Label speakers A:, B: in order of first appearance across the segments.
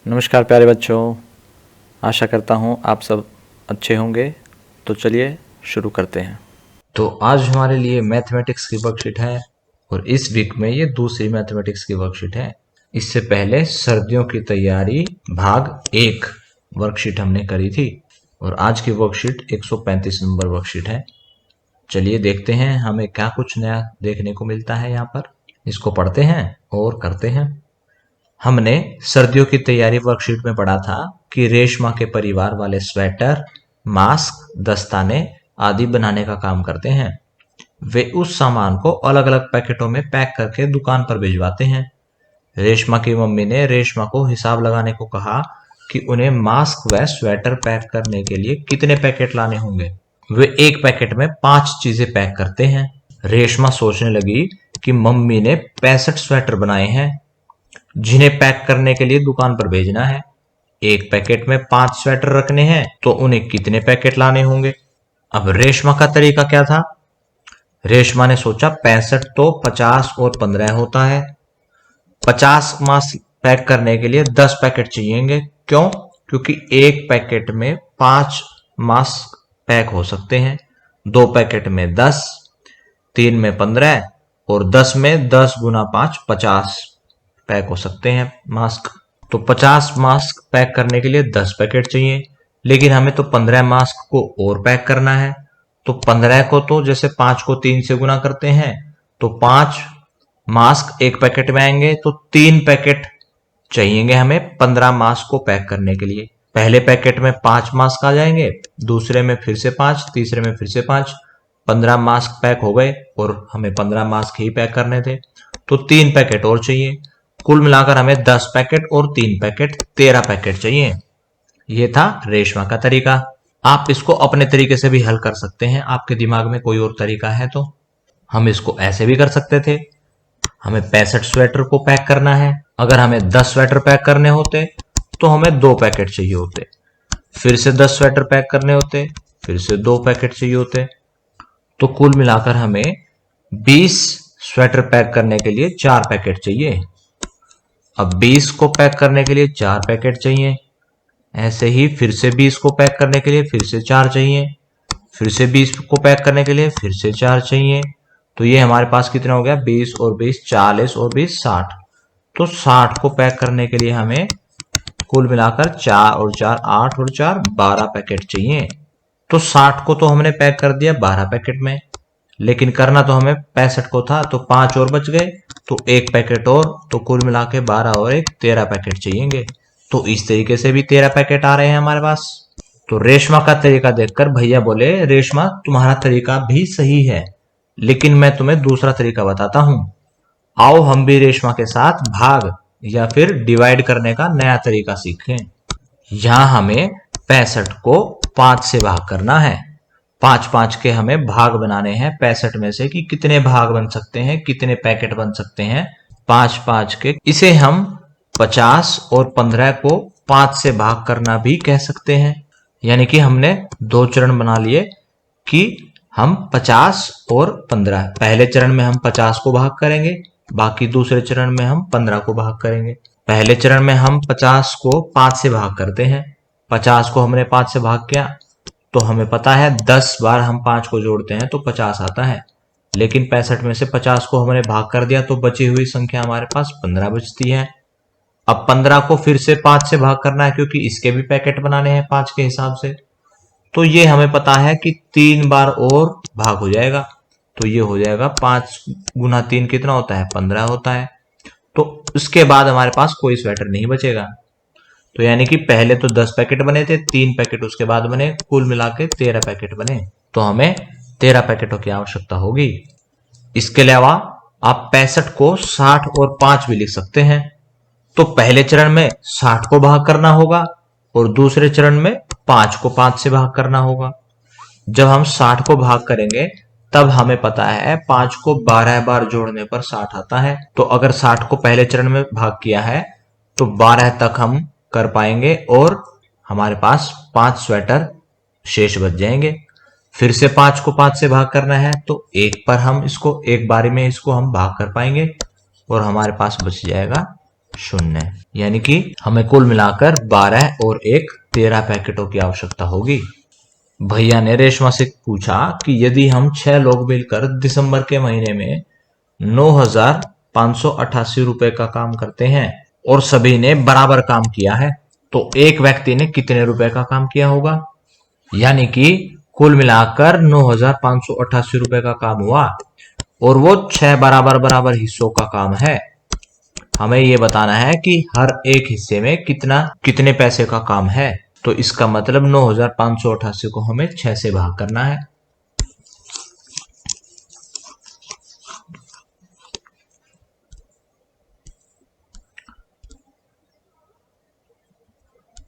A: नमस्कार प्यारे बच्चों, आशा करता हूँ आप सब अच्छे होंगे। तो चलिए शुरू करते हैं।
B: तो आज हमारे लिए मैथमेटिक्स की वर्कशीट है और इस वीक में ये दूसरी मैथमेटिक्स की वर्कशीट है। इससे पहले सर्दियों की तैयारी भाग 1 वर्कशीट हमने करी थी और आज की वर्कशीट 135 नंबर वर्कशीट है। चलिए देखते हैं हमें क्या कुछ नया देखने को मिलता है यहाँ पर। इसको पढ़ते हैं और करते हैं। हमने सर्दियों की तैयारी वर्कशीट में पढ़ा था कि रेशमा के परिवार वाले स्वेटर, मास्क, दस्ताने आदि बनाने का काम करते हैं। वे उस सामान को अलग अलग पैकेटों में पैक करके दुकान पर भिजवाते हैं। रेशमा की मम्मी ने रेशमा को हिसाब लगाने को कहा कि उन्हें मास्क व स्वेटर पैक करने के लिए कितने पैकेट लाने होंगे। वे एक पैकेट में 5 चीजें पैक करते हैं। रेशमा सोचने लगी कि मम्मी ने 65 स्वेटर बनाए हैं जिन्हें पैक करने के लिए दुकान पर भेजना है। एक पैकेट में 5 स्वेटर रखने हैं तो उन्हें कितने पैकेट लाने होंगे। अब रेशमा का तरीका क्या था। रेशमा ने सोचा 65 तो 50 और 15 होता है। 50 मास्क पैक करने के लिए 10 पैकेट चाहिएंगे। क्यों? क्योंकि एक पैकेट में 5 मास्क पैक हो सकते हैं। 2 पैकेट में 10, 3 में 15 और 10 में 10 गुना 5 50 पैक हो सकते हैं मास्क। तो 50 मास्क पैक करने के लिए 10 पैकेट चाहिए, लेकिन हमें तो 15 मास्क को और पैक करना है। तो 15 को तो जैसे 5 को 3 से गुना करते हैं तो 5 मास्क एक पैकेट में आएंगे, तो 3 पैकेट चाहिएंगे हमें 15 मास्क को पैक करने के लिए। पहले पैकेट में 5 मास्क आ जाएंगे, दूसरे में फिर से 5, तीसरे में फिर से 5, 15 मास्क पैक हो गए और हमें 15 मास्क ही पैक करने थे। तो 3 पैकेट और चाहिए। कुल मिलाकर हमें 10 पैकेट और 3 पैकेट 13 पैकेट चाहिए। ये था रेशमा का तरीका। आप इसको अपने तरीके से भी हल कर सकते हैं। आपके दिमाग में कोई और तरीका है तो हम इसको ऐसे भी कर सकते थे। हमें 65 स्वेटर को पैक करना है। अगर हमें 10 स्वेटर पैक करने होते तो हमें 2 पैकेट चाहिए होते। फिर से 10 स्वेटर पैक करने होते, फिर से 2 पैकेट चाहिए होते। तो कुल मिलाकर हमें 20 स्वेटर पैक करने के लिए 4 पैकेट चाहिए। अब 20 को पैक करने के लिए 4 पैकेट चाहिए। ऐसे ही फिर से 20 को पैक करने के लिए फिर से 4 चाहिए। फिर से 20 को पैक करने के लिए फिर से 4 चाहिए। तो ये हमारे पास कितना हो गया, 20 और 20 40 और 20 60। तो 60 को पैक करने के लिए हमें कुल मिलाकर 4 और 4 8 और 4 12 पैकेट चाहिए। तो 60 को तो हमने पैक कर दिया 12 पैकेट में, लेकिन करना तो हमें 65 को था, तो 5 और बच गए, तो 1 पैकेट और, तो कुल मिला के 12 और 1 13 पैकेट चाहिएंगे। तो इस तरीके से भी 13 पैकेट आ रहे हैं हमारे पास। तो रेशमा का तरीका देखकर भैया बोले, रेशमा तुम्हारा तरीका भी सही है, लेकिन मैं तुम्हें दूसरा तरीका बताता हूं। आओ हम भी रेशमा के साथ भाग या फिर डिवाइड करने का नया तरीका सीखें। यहां हमें 65 को 5 से भाग करना है। 5 5 के हमें भाग बनाने हैं 65 में से कि कितने भाग बन सकते हैं, कितने पैकेट बन सकते हैं 5 5 के। इसे हम 50 और 15 को 5 से भाग करना भी कह सकते हैं। यानी कि हमने 2 चरण बना लिए कि हम 50 और 15, पहले चरण में हम 50 को भाग करेंगे, बाकी दूसरे चरण में हम 15 को भाग करेंगे। पहले चरण में हम 50 को 5 से भाग करते हैं। 50 को हमने 5 से भाग किया तो हमें पता है 10 बार हम 5 को जोड़ते हैं तो 50 आता है, लेकिन 65 में से 50 को हमने भाग कर दिया तो बची हुई संख्या हमारे पास 15 बचती है। अब 15 को फिर से 5 से भाग करना है क्योंकि इसके भी पैकेट बनाने हैं 5 के हिसाब से। तो ये हमें पता है कि 3 बार और भाग हो जाएगा, तो ये हो जाएगा 5 गुना 3 कितना होता है, 15 होता है। तो उसके बाद हमारे पास कोई स्वेटर नहीं बचेगा। तो यानी कि पहले तो 10 पैकेट बने थे, 3 पैकेट उसके बाद बने, कुल मिला के 13 पैकेट बने। तो हमें 13 पैकेटों की आवश्यकता होगी। इसके अलावा आप 65 को 60 और 5 भी लिख सकते हैं। तो पहले चरण में 60 को भाग करना होगा और दूसरे चरण में 5 को 5 से भाग करना होगा। जब हम 60 को भाग करेंगे तब हमें पता है 5 को 12 बार जोड़ने पर 60 आता है। तो अगर 60 को पहले चरण में भाग किया है तो 12 तक हम कर पाएंगे और हमारे पास 5 स्वेटर शेष बच जाएंगे। फिर से 5 को 5 से भाग करना है तो एक पर हम इसको एक बारी में इसको हम भाग कर पाएंगे और हमारे पास बच जाएगा 0। यानी कि हमें कुल मिलाकर 12 और 1 13 पैकेटों की आवश्यकता होगी। भैया ने रेशमा से पूछा कि यदि हम 6 लोग मिलकर दिसंबर के महीने में 9,588 रुपए का काम करते हैं और सभी ने बराबर काम किया है, तो एक व्यक्ति ने कितने रुपए का काम किया होगा। यानी कि कुल मिलाकर 9,588 रुपए का काम हुआ और वो 6 बराबर बराबर हिस्सों का काम है। हमें ये बताना है कि हर एक हिस्से में कितने पैसे का काम है। तो इसका मतलब 9,588 को हमें 6 से भाग करना है।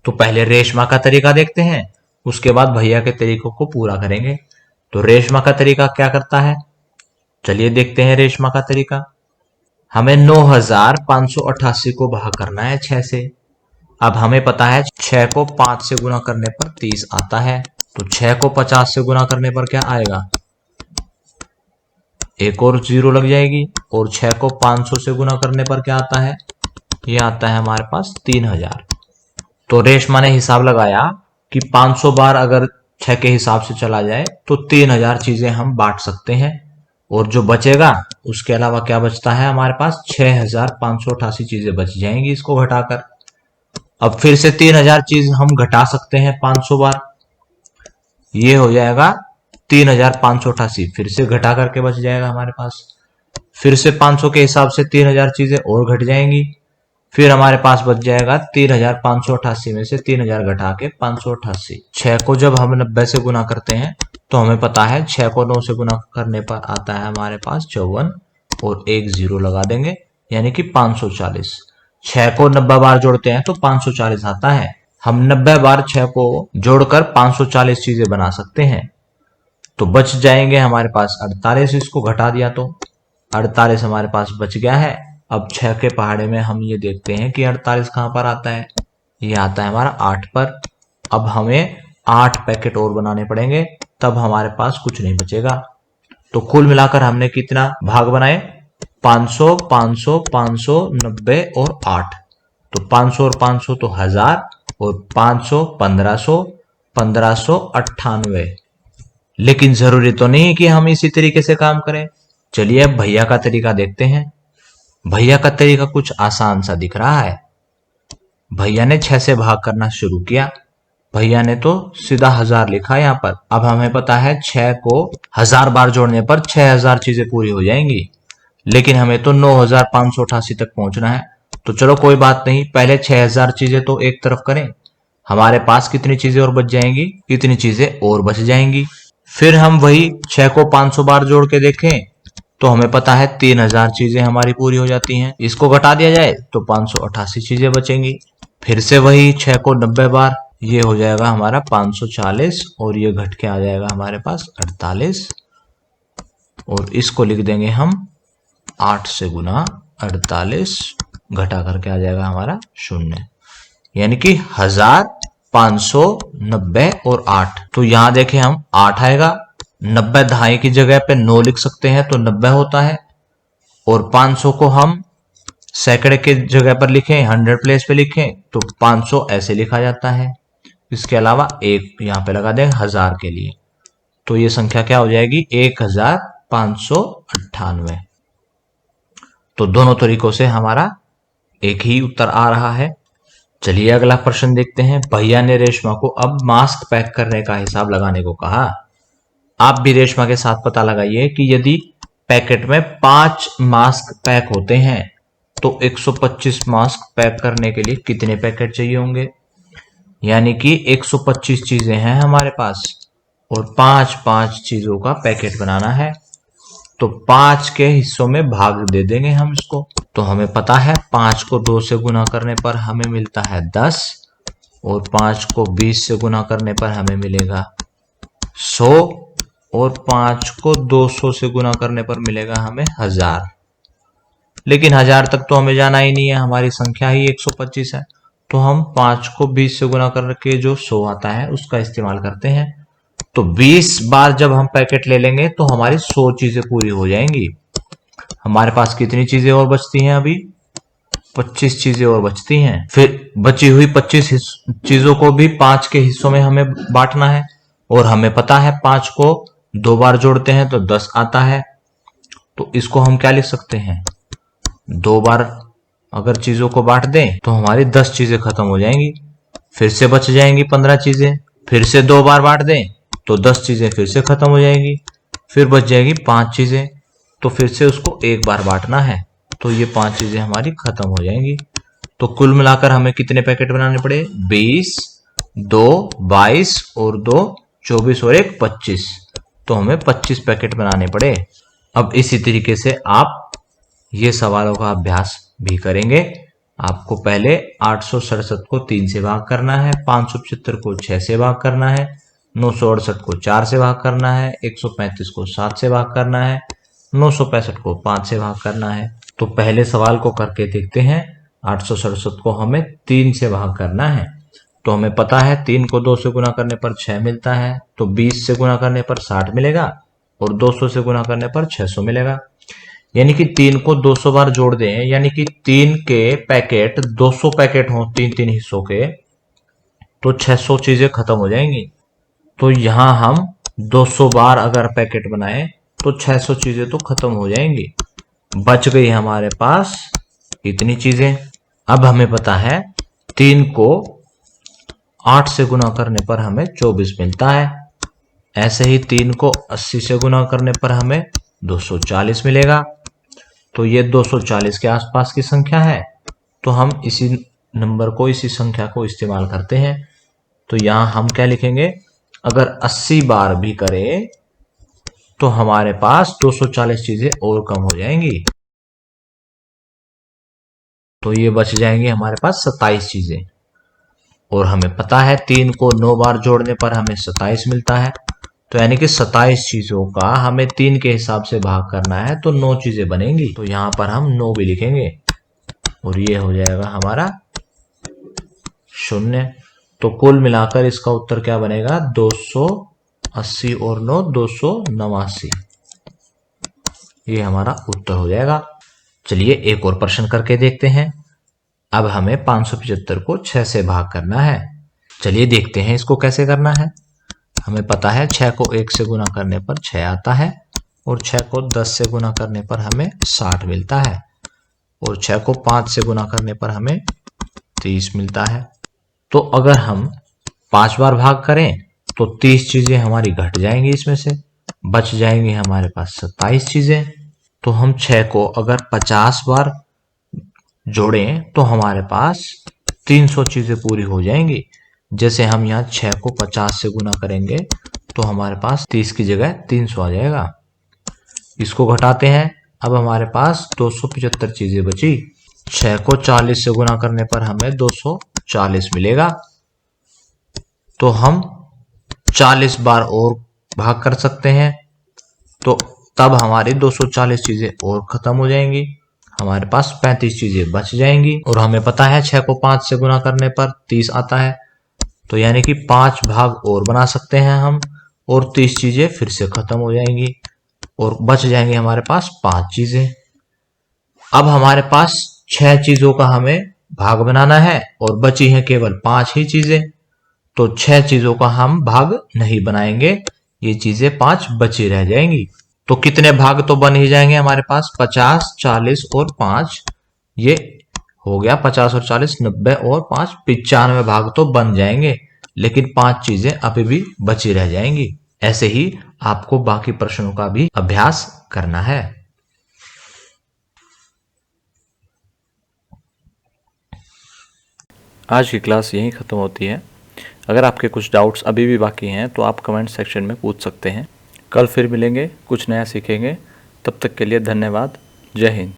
B: तो पहले रेशमा का तरीका देखते हैं, उसके बाद भैया के तरीकों को पूरा करेंगे। तो रेशमा का तरीका क्या करता है, चलिए देखते हैं रेशमा का तरीका। हमें 9,588 को भाग करना है 6 से। अब हमें पता है 6 को 5 से गुना करने पर 30 आता है, तो 6 को 50 से गुना करने पर क्या आएगा, एक और 0 लग जाएगी। और 6 को 500 से गुना करने पर क्या आता है, ये आता है हमारे पास 3000। तो रेशमा ने हिसाब लगाया कि 500 बार अगर 6 के हिसाब से चला जाए तो 3000 चीजें हम बांट सकते हैं, और जो बचेगा उसके अलावा क्या बचता है, हमारे पास 6,588 चीजें बच जाएंगी इसको घटाकर। अब फिर से 3000 चीज हम घटा सकते हैं 500 बार, ये हो जाएगा 3,588, फिर से घटा करके बच जाएगा हमारे पास। फिर से 500 के हिसाब से 3000 चीजें और घट जाएंगी, फिर हमारे पास बच जाएगा 3,588 में से 3000 घटा के 588। 6 को जब हम 90 से गुना करते हैं तो हमें पता है 6 को 9 से गुना करने पर आता है हमारे पास 54, और एक 0 लगा देंगे, यानी कि 540। 6 को 90 बार जोड़ते हैं तो 540 आता है। हम 90 बार 6 को जोड़कर 540 चीजें बना सकते हैं। तो बच जाएंगे हमारे पास 48, इसको घटा दिया तो 48 हमारे पास बच गया है। अब 6 के पहाड़े में हम ये देखते हैं कि 48 कहां पर आता है, ये आता है हमारा 8 पर। अब हमें 8 पैकेट और बनाने पड़ेंगे, तब हमारे पास कुछ नहीं बचेगा। तो कुल मिलाकर हमने कितना भाग बनाए, 500, 500, 500, 90 और 8। तो 500 और 500 तो 1000, और 500 1500, 1598। लेकिन जरूरी तो नहीं कि हम इसी तरीके से काम करें। चलिए अब भैया का तरीका देखते हैं। भैया का तरीका कुछ आसान सा दिख रहा है। भैया ने 6 से भाग करना शुरू किया। भैया ने तो सीधा 1000 लिखा यहाँ पर। अब हमें पता है 6 को 1000 बार जोड़ने पर 6000 चीजें पूरी हो जाएंगी, लेकिन हमें तो 9,588 तक पहुंचना है। तो चलो कोई बात नहीं, पहले 6000 चीजें तो एक तरफ करें। हमारे पास कितनी चीजें और बच जाएंगी, कितनी चीजें और बच जाएंगी। फिर हम वही 6 को 500 बार जोड़ के देखें तो हमें पता है 3000 चीजें हमारी पूरी हो जाती हैं। इसको घटा दिया जाए तो 588 चीजें बचेंगी। फिर से वही 6 को 90 बार, ये हो जाएगा हमारा 540, और ये घट के आ जाएगा हमारे पास 48, और इसको लिख देंगे हम 8 से गुना 48, घटा करके आ जाएगा हमारा 0, यानी कि 1000, 500, 90 और 8। तो यहां देखें हम 8 आएगा, 90 दहाई की जगह पे 9 लिख सकते हैं तो 90 होता है, और 500 को हम सैकड़े के जगह पर लिखें, 100 प्लेस पे लिखें तो 500 ऐसे लिखा जाता है। इसके अलावा एक यहाँ पे लगा देंगे 1000 के लिए, तो ये संख्या क्या हो जाएगी, 1598। तो दोनों तरीकों से हमारा एक ही उत्तर आ रहा है। चलिए अगला प्रश्न देखते हैं। भैया ने रेशमा को अब मास्क पैक करने का हिसाब लगाने को कहा। आप भी रेशमा के साथ पता लगाइए कि यदि पैकेट में 5 मास्क पैक होते हैं तो 125 मास्क पैक करने के लिए कितने पैकेट चाहिए होंगे। यानी कि 125 चीजें हैं हमारे पास और 5-5 चीजों का पैकेट बनाना है, तो 5 के हिस्सों में भाग दे देंगे हम इसको। तो हमें पता है 5 को 2 से गुना करने पर हमें मिलता है 10, और 5 को 20 से गुना करने पर हमें मिलेगा 100, और 5 को 200 से गुना करने पर मिलेगा हमें 1000। लेकिन 1000 तक तो हमें जाना ही नहीं है, हमारी संख्या ही 125 है। तो हम 5 को 20 से गुना करके जो 100 आता है उसका इस्तेमाल करते हैं। तो 20 बार जब हम पैकेट ले लेंगे तो हमारी 100 चीजें पूरी हो जाएंगी। हमारे पास कितनी चीजें और बचती हैं अभी, 25 चीजें और बचती हैं। फिर बची हुई 25 चीजों को भी 5 के हिस्सों में हमें बांटना है और हमें पता है 5 को 2 बार जोड़ते हैं तो 10 आता है। तो इसको हम क्या लिख सकते हैं, 2 बार अगर चीजों को बांट दें तो हमारी 10 चीजें खत्म हो जाएंगी, फिर से बच जाएंगी 15 चीजें, फिर से 2 बार बांट दें तो 10 चीजें फिर से खत्म हो जाएंगी, फिर बच जाएगी 5 चीजें, तो फिर से उसको 1 बार बांटना है तो ये 5 चीजें हमारी खत्म हो जाएंगी। तो कुल मिलाकर हमें कितने पैकेट बनाने पड़े, 20, 2 22 और 2 24 और 1 25, तो हमें 25 पैकेट बनाने पड़े। अब इसी तरीके से आप ये सवालों का अभ्यास भी करेंगे। आपको पहले 867 को 3 से भाग करना है, 575 को 6 से भाग करना है, 968 को 4 से भाग करना है, 135 को 7 से भाग करना है, 965 को 5 से भाग करना है। तो पहले सवाल को करके देखते हैं। 867 को हमें 3 से भाग करना है, तो हमें पता है 3 को 2 से गुना करने पर 6 मिलता है, तो 20 से गुना करने पर 60 मिलेगा और 200 से गुना करने पर 600 मिलेगा। यानी कि 3 को 200 बार जोड़ दें, यानी कि 3 के पैकेट 200 पैकेट हो 3-3 हिस्सों के, तो 600 चीजें खत्म हो जाएंगी। तो यहां हम 200 बार अगर पैकेट बनाए तो 600 चीजें तो खत्म हो जाएंगी। बच गई हमारे पास इतनी चीजें। अब हमें पता है 3 को 8 से गुना करने पर हमें 24 मिलता है। ऐसे ही 3 को 80 से गुना करने पर हमें 240 मिलेगा। तो ये 240 के आसपास की संख्या है, तो हम इसी नंबर को, इसी संख्या को इस्तेमाल करते हैं। तो यहां हम क्या लिखेंगे, अगर 80 बार भी करें तो हमारे पास 240 चीजें और कम हो जाएंगी, तो ये बच जाएंगे हमारे पास 27 चीजें। और हमें पता है 3 को 9 बार जोड़ने पर हमें 27 मिलता है, तो यानी कि 27 चीजों का हमें 3 के हिसाब से भाग करना है, तो 9 चीजें बनेंगी। तो यहां पर हम 9 भी लिखेंगे और ये हो जाएगा हमारा 0। तो कुल मिलाकर इसका उत्तर क्या बनेगा, 280 और 9 289, ये हमारा उत्तर हो जाएगा। चलिए एक और प्रश्न करके देखते हैं। अब हमें 575 को 6 से भाग करना है। चलिए देखते हैं इसको कैसे करना है। हमें पता है 6 को 1 से गुना करने पर 6 आता है और 6 को 10 से गुना करने पर हमें 60 मिलता है और 6 को 5 से गुना करने पर हमें 30 मिलता है। तो अगर हम 5 बार भाग करें तो 30 चीजें हमारी घट जाएंगी, इसमें से बच जाएंगी हमारे पास 27 चीजें। तो हम 6 को अगर 50 बार जोड़ें तो हमारे पास 300 चीजें पूरी हो जाएंगी। जैसे हम यहाँ 6 को 50 से गुना करेंगे तो हमारे पास 30 की जगह 300 आ जाएगा। इसको घटाते हैं, अब हमारे पास 275 चीजें बची। 6 को 40 से गुना करने पर हमें 240 मिलेगा, तो हम 40 बार और भाग कर सकते हैं, तो तब हमारी 240 चीजें और खत्म हो जाएंगी, हमारे पास 35 चीजें बच जाएंगी। और हमें पता है 6 को 5 से गुना करने पर 30 आता है, तो यानी कि 5 भाग और बना सकते हैं हम और 30 चीजें फिर से खत्म हो जाएंगी और बच जाएंगे हमारे पास 5 चीजें। अब हमारे पास 6 चीजों का हमें भाग बनाना है और बची हैं केवल 5 ही चीजें, तो 6 चीजों का हम भाग नहीं बनाएंगे, ये चीजें 5 बची रह जाएंगी। तो कितने भाग तो बन ही जाएंगे हमारे पास, 50, 40 और 5, ये हो गया 50 और 40 90 और 5 95 भाग तो बन जाएंगे, लेकिन 5 चीजें अभी भी बची रह जाएंगी। ऐसे ही आपको बाकी प्रश्नों का भी अभ्यास करना है।
A: आज की क्लास यहीं ख़त्म होती है। अगर आपके कुछ डाउट्स अभी भी बाकी हैं तो आप कमेंट सेक्शन में पूछ सकते हैं। कल फिर मिलेंगे, कुछ नया सीखेंगे। तब तक के लिए धन्यवाद। जय हिंद।